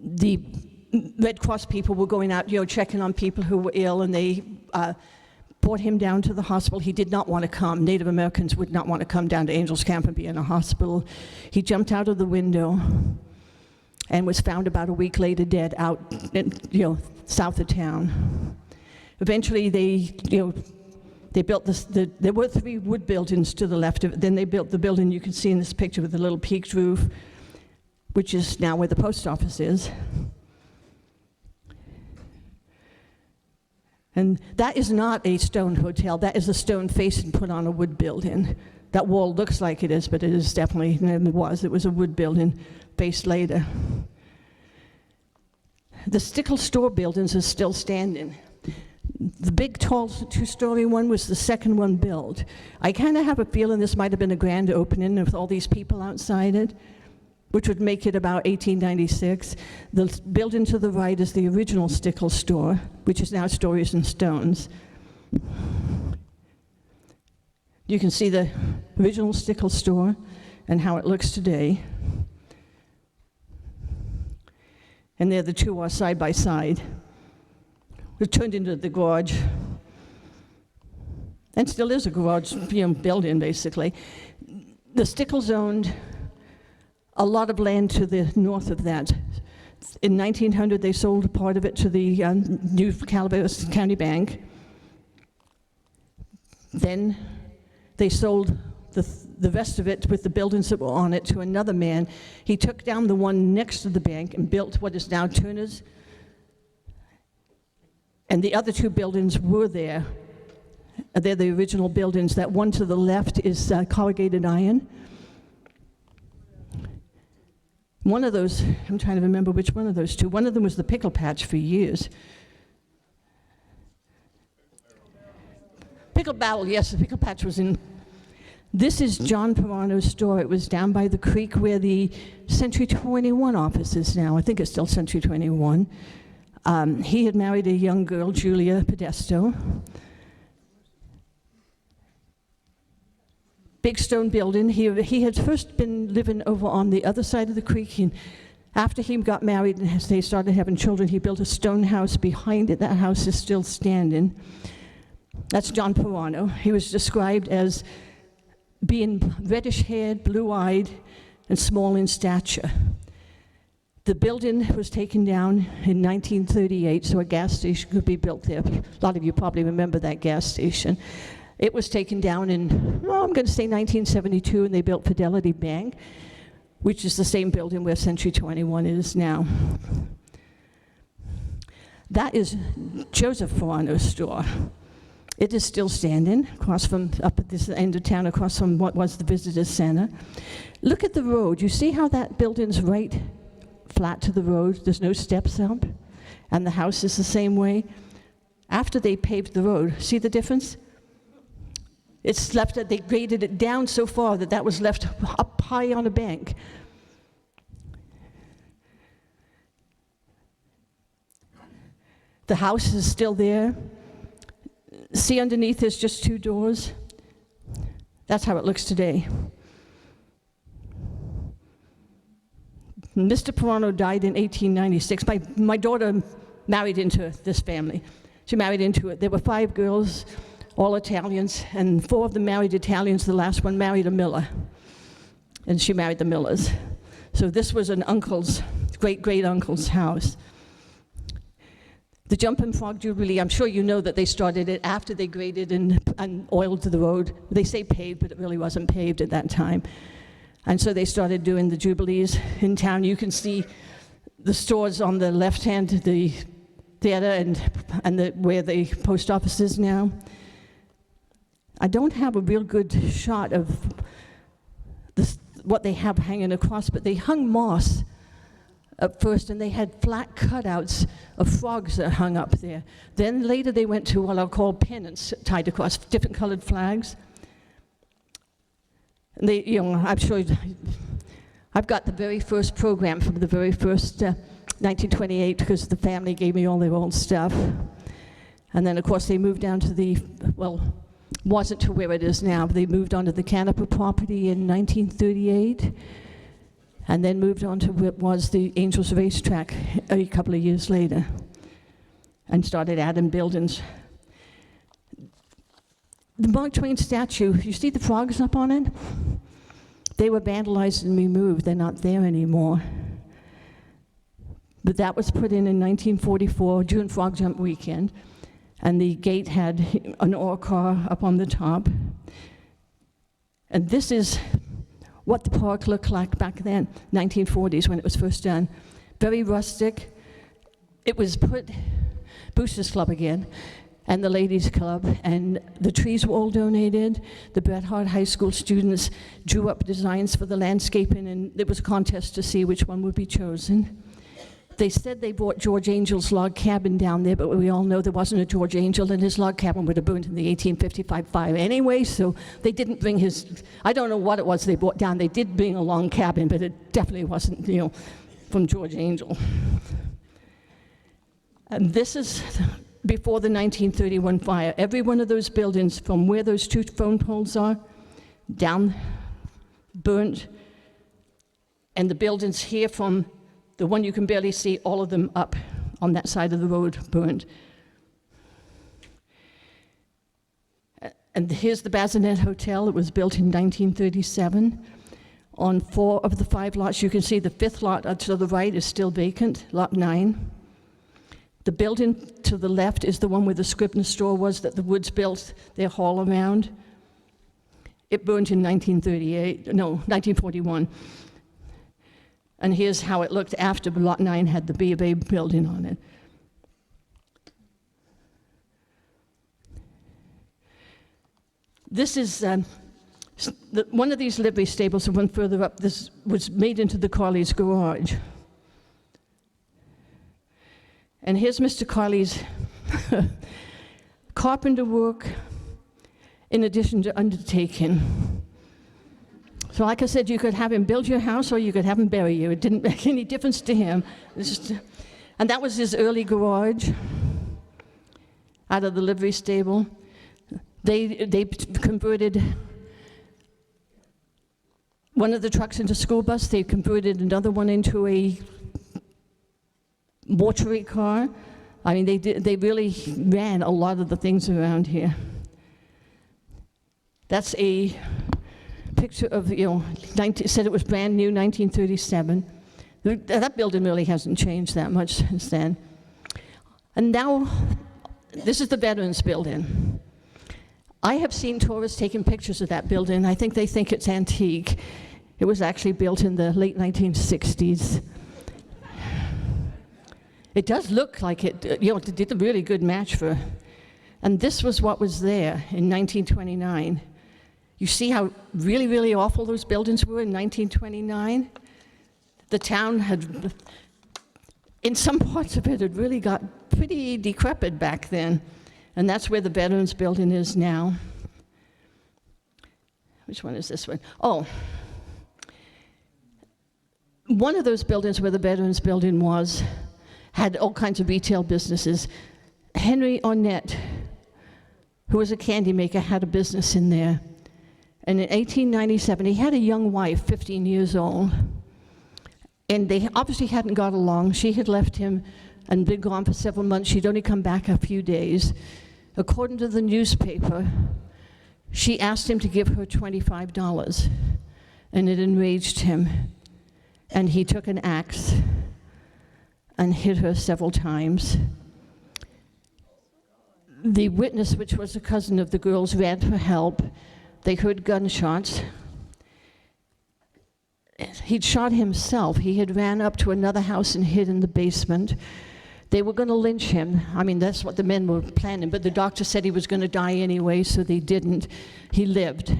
The Red Cross people were going out, checking on people who were ill, and they brought him down to the hospital. He did not want to come. Native Americans would not want to come down to Angels Camp and be in a hospital. He jumped out of the window and was found about a week later dead out in, south of town. Eventually they built this, there were 3 wood buildings to the left of it. Then they built the building you can see in this picture with the little peaked roof, which is now where the post office is. And that is not a stone hotel. That is a stone facing put on a wood building. That wall looks like it is, but it is definitely, and it was a wood building based later. The Stickle Store buildings are still standing. The big, tall 2-story one was the second one built. I kind of have a feeling this might have been a grand opening with all these people outside it, which would make it about 1896. The building to the right is the original Stickle Store, which is now Stories and Stones. You can see the original Stickle Store and how it looks today. And there the two are side by side. It turned into the garage. And still is a garage, building, basically. The Stickles owned a lot of land to the north of that. In 1900, they sold a part of it to the new Calaveras County Bank. Then they sold the rest of it with the buildings that were on it to another man. He took down the one next to the bank and built what is now Turner's. And the other two buildings were there. They're the original buildings. That one to the left is corrugated iron. One of those, I'm trying to remember which one of those two. One of them was the pickle patch for years. Pickle barrel, yes, the pickle patch was in. This is John Pirano's store. It was down by the creek where the Century 21 office is now. I think it's still Century 21. He had married a young girl, Julia Podesto. Big stone building. He had first been living over on the other side of the creek. And after he got married and they started having children, he built a stone house behind it. That house is still standing. That's John Pirano. He was described as being reddish-haired, blue-eyed, and small in stature. The building was taken down in 1938, so a gas station could be built there. A lot of you probably remember that gas station. It was taken down in, I'm going to say 1972, and they built Fidelity Bank, which is the same building where Century 21 is now. That is Joseph Pirano's store. It is still standing across from, up at this end of town, across from what was the visitor center. Look at the road. You see how that building's right flat to the road? There's no steps up, and the house is the same way. After they paved the road, see the difference? It's left, they graded it down so far that was left up high on a bank. The house is still there. See underneath, there's just two doors. That's how it looks today. Mr. Pirano died in 1896. My daughter married into this family. She married into it. There were 5 girls, all Italians, and 4 of them married Italians. The last one married a Miller, and she married the Millers. So this was an uncle's, great-great-uncle's house. The Jumping Frog Jubilee, I'm sure you know that they started it after they graded and oiled the road. They say paved, but it really wasn't paved at that time. And so they started doing the Jubilees in town. You can see the stores on the left hand, the theater and where the post office is now. I don't have a real good shot of what they have hanging across, but they hung moss up first, and they had flat cutouts of frogs that hung up there. Then later they went to what I'll call pennants tied across different colored flags. And they, I'm sure I've got the very first program from the very first 1928 because the family gave me all their old stuff. And then of course they moved down to wasn't to where it is now, but they moved onto the Canepa property in 1938. And then moved on to what was the Angels racetrack a couple of years later, and started adding buildings. The Mark Twain statue, you see the frogs up on it? They were vandalized and removed. They're not there anymore. But that was put in 1944, June Frog Jump weekend, and the gate had an ore car up on the top. And this is what the park looked like back then, 1940s, when it was first done. Very rustic. It was put, Boosters Club again, and the Ladies Club, and the trees were all donated. The Bret Harte High School students drew up designs for the landscaping, and there was a contest to see which one would be chosen. They said they bought George Angel's log cabin down there, but we all know there wasn't a George Angel, and his log cabin would have burned in the 1855 fire anyway, so they didn't bring his, I don't know what it was they brought down. They did bring a log cabin, but it definitely wasn't, from George Angel. And this is before the 1931 fire. Every one of those buildings, from where those 2 phone poles are, down, burnt, and the buildings here from the one you can barely see, all of them up on that side of the road burned. And here's the Bazinet Hotel. It was built in 1937. On 4 of the 5 lots, you can see the 5th lot to the right is still vacant, lot 9. The building to the left is the one where the Scribner store was that the Woods built their hall around. It burned in 1941. And here's how it looked after lot 9 had the B of A building on it. This is one of these livery stables, the one further up. This was made into the Carley's garage. And here's Mr. Carley's carpenter work in addition to undertaking. So like I said, you could have him build your house or you could have him bury you. It didn't make any difference to him. And that was his early garage out of the livery stable. They converted one of the trucks into a school bus. They converted another one into a mortuary car. I mean, they really ran a lot of the things around here. That's a picture of, said it was brand new, 1937. That building really hasn't changed that much since then. And now, this is the Veterans Building. I have seen tourists taking pictures of that building. I think they think it's antique. It was actually built in the late 1960s. It does look like it did a really good match for, and this was what was there in 1929. You see how really, really awful those buildings were in 1929? The town had, in some parts of it, had really got pretty decrepit back then. And that's where the Veterans Building is now. Which one is this one? Oh. One of those buildings where the Veterans Building was had all kinds of retail businesses. Henry Arnett, who was a candy maker, had a business in there. And in 1897, he had a young wife, 15 years old. And they obviously hadn't got along. She had left him and been gone for several months. She'd only come back a few days. According to the newspaper, she asked him to give her $25, and it enraged him. And he took an axe and hit her several times. The witness, which was a cousin of the girls, ran for help. They heard gunshots. He'd shot himself. He had ran up to another house and hid in the basement. They were going to lynch him. I mean, that's what the men were planning, but the doctor said he was going to die anyway, so they didn't. He lived.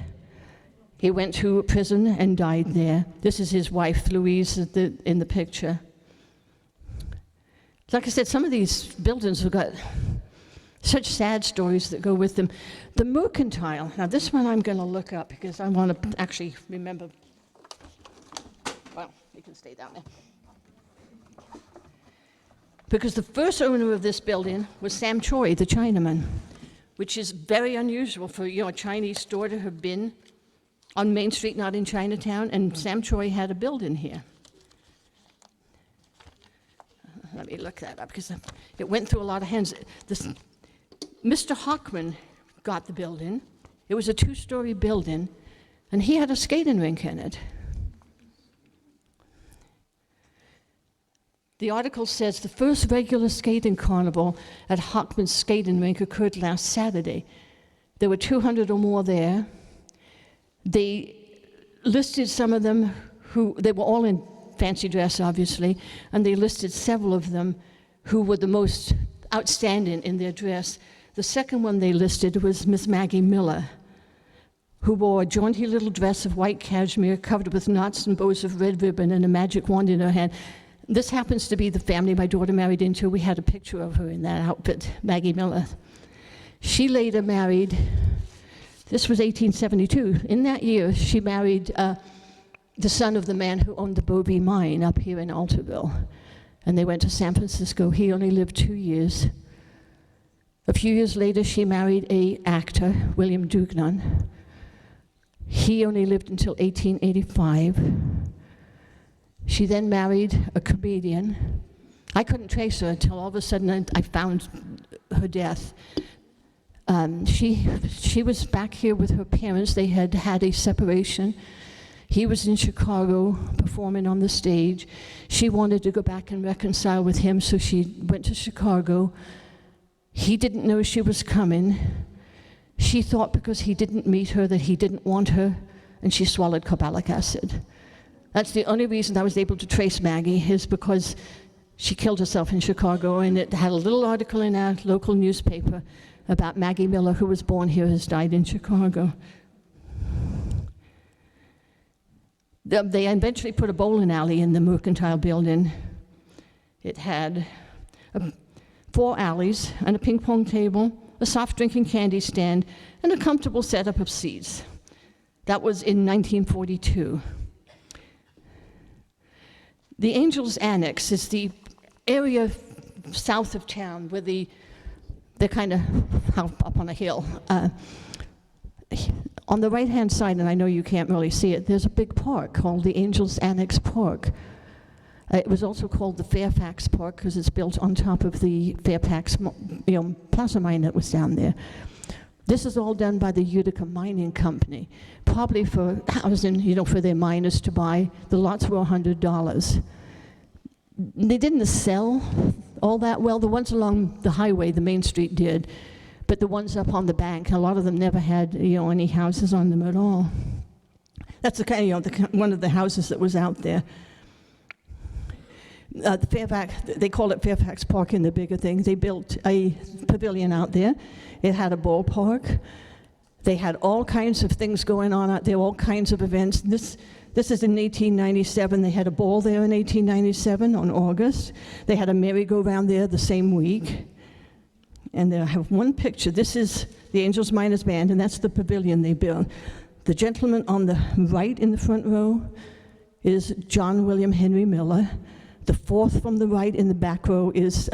He went to prison and died there. This is his wife, Louise, in the picture. Like I said, some of these buildings have got such sad stories that go with them. The Mercantile. Now, this one I'm going to look up because I want to actually remember. Well, you can stay down there. Because the first owner of this building was Sam Choi, the Chinaman, which is very unusual for a Chinese store to have been on Main Street, not in Chinatown, and Sam Choi had a building here. Let me look that up because it went through a lot of hands. Mr. Hockman got the building. It was a 2-story building, and he had a skating rink in it. The article says the first regular skating carnival at Hockman's skating rink occurred last Saturday. There were 200 or more there. They listed some of them they were all in fancy dress, obviously, and they listed several of them who were the most outstanding in their dress. The second one they listed was Miss Maggie Miller, who wore a jaunty little dress of white cashmere covered with knots and bows of red ribbon and a magic wand in her hand. This happens to be the family my daughter married into. We had a picture of her in that outfit, Maggie Miller. She later married, this was 1872. In that year, she married the son of the man who owned the Bovee mine up here in Altaville. And they went to San Francisco. He only lived 2 years. A few years later, she married an actor, William Dugnan. He only lived until 1885. She then married a comedian. I couldn't trace her until all of a sudden I found her death. She was back here with her parents. They had had a separation. He was in Chicago performing on the stage. She wanted to go back and reconcile with him, so she went to Chicago. He didn't know she was coming. She thought because he didn't meet her that he didn't want her, and she swallowed carbolic acid. That's the only reason I was able to trace Maggie, is because she killed herself in Chicago, and it had a little article in our local newspaper about Maggie Miller, who was born here, has died in Chicago. They eventually put a bowling alley in the Mercantile building. It had 4 alleys and a ping pong table, a soft drink and candy stand, and a comfortable setup of seats. That was in 1942. The Angels Annex is the area south of town where they're kind of up on a hill. On the right-hand side, and I know you can't really see it, there's a big park called the Angels Annex Park. It was also called the Fairfax Park because it's built on top of the Fairfax plaza mine that was down there. This is all done by the Utica Mining Company, probably for housing, for their miners to buy. The lots were $100. They didn't sell all that well. The ones along the highway, the main street did, but the ones up on the bank, a lot of them never had any houses on them at all. That's the kind of one of the houses that was out there. The Fairfax, they call it Fairfax Park in the bigger thing. They built a pavilion out there. It had a ballpark. They had all kinds of things going on out there, all kinds of events. This is in 1897. They had a ball there in 1897 on August. They had a merry-go-round there the same week. And I have one picture. This is the Angels Miners Band, and that's the pavilion they built. The gentleman on the right in the front row is John William Henry Miller. The fourth from the right in the back row is,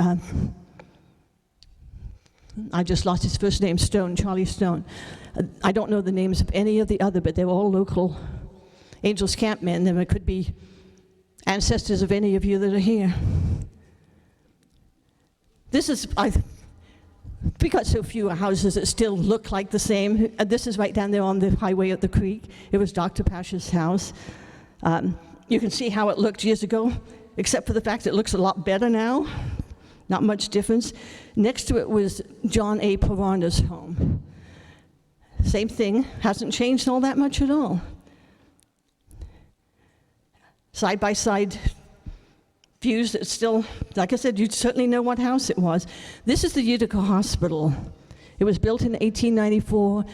I just lost his first name, Stone, Charlie Stone. I don't know the names of any of the other, but they're all local Angels Camp men. There could be ancestors of any of you that are here. We got so few houses that still look like the same. This is right down there on the highway at the creek. It was Dr. Pasha's house. You can see how it looked years ago, except for the fact it looks a lot better now. Not much difference. Next to it was John A. Parana's home. Same thing, hasn't changed all that much at all. Side-by-side views that still, like I said, you'd certainly know what house it was. This is the Utica Hospital. It was built in 1894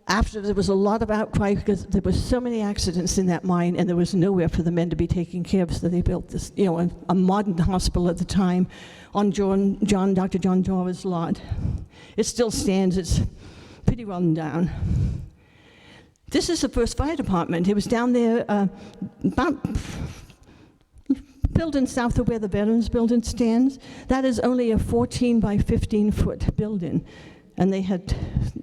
after there was a lot of outcry because there were so many accidents in that mine and there was nowhere for the men to be taken care of, so they built this, a modern hospital at the time on Dr. John Dora's lot. It still stands. It's pretty run down. This is the first fire department. It was down there about building south of where the Veterans Building stands. That is only a 14 by 15 foot building. And they had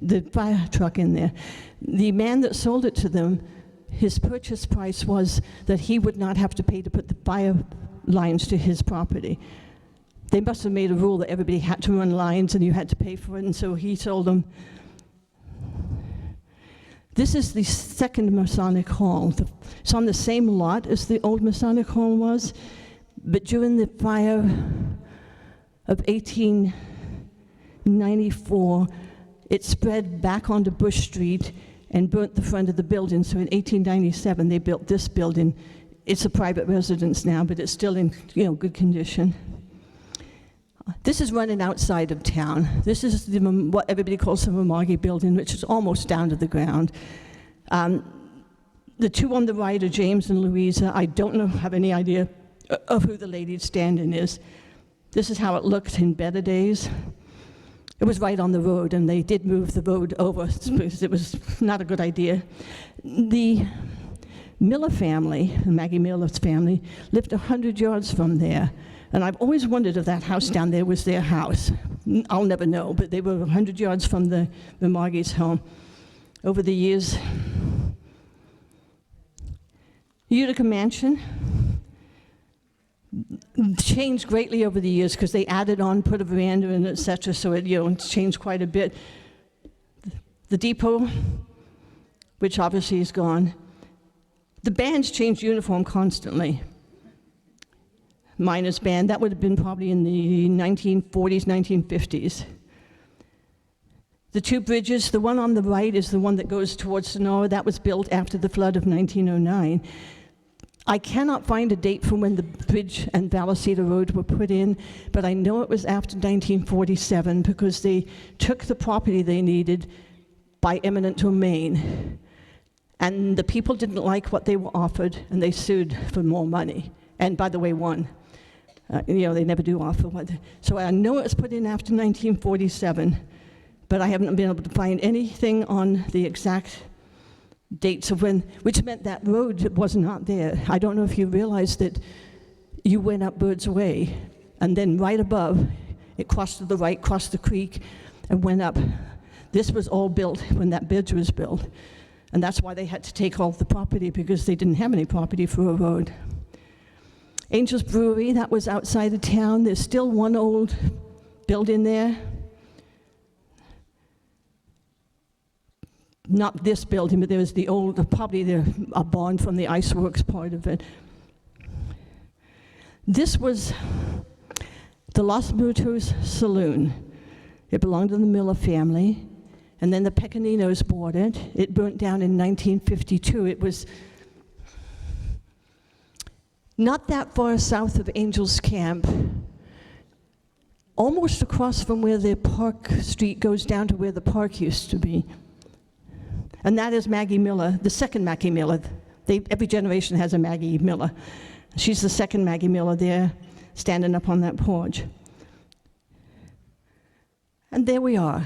the fire truck in there. The man that sold it to them, his purchase price was that he would not have to pay to put the fire lines to his property. They must have made a rule that everybody had to run lines and you had to pay for it, and so he told them. This is the second Masonic Hall. It's on the same lot as the old Masonic Hall was, but during the fire of 1894, it spread back onto Bush Street and burnt the front of the building. So in 1897, they built this building. It's a private residence now, but it's still in good condition. This is running outside of town. This is what everybody calls the Mamagi building, which is almost down to the ground. The two on the right are James and Louisa. I don't have any idea of who the lady standing is. This is how it looked in better days. It was right on the road, and they did move the road over because it was not a good idea. The Miller family, Maggie Miller's family, lived 100 yards from there. And I've always wondered if that house down there was their house. I'll never know, but they were 100 yards from the Margie's home. Over the years, Utica Mansion changed greatly over the years because they added on, put a veranda in, etc. So it changed quite a bit. The depot, which obviously is gone. The bands changed uniform constantly. Miners' band, that would have been probably in the 1940s, 1950s. The two bridges, the one on the right is the one that goes towards Sonora. That was built after the flood of 1909. I cannot find a date from when the bridge and Vallecita Road were put in, but I know it was after 1947 because they took the property they needed by eminent domain. And the people didn't like what they were offered, and they sued for more money. And by the way, won. They never do offer one. So I know it was put in after 1947, but I haven't been able to find anything on the exact dates of when, which meant that road was not there. I don't know if you realize that you went up Bird's Way, and then right above, it crossed to the right, crossed the creek, and went up. This was all built when that bridge was built. And that's why they had to take all the property, because they didn't have any property for a road. Angels Brewery, that was outside of town. There's still one old building there. Not this building, but there was the old, probably a barn from the ice works part of it. This was the Los Muertos Saloon. It belonged to the Miller family, and then the Pecaninos bought it. It burnt down in 1952. It was not that far south of Angels Camp, almost across from where the Park Street goes down to where the park used to be. And that is Maggie Miller, the second Maggie Miller. Every generation has a Maggie Miller. She's the second Maggie Miller there, standing up on that porch. And there we are.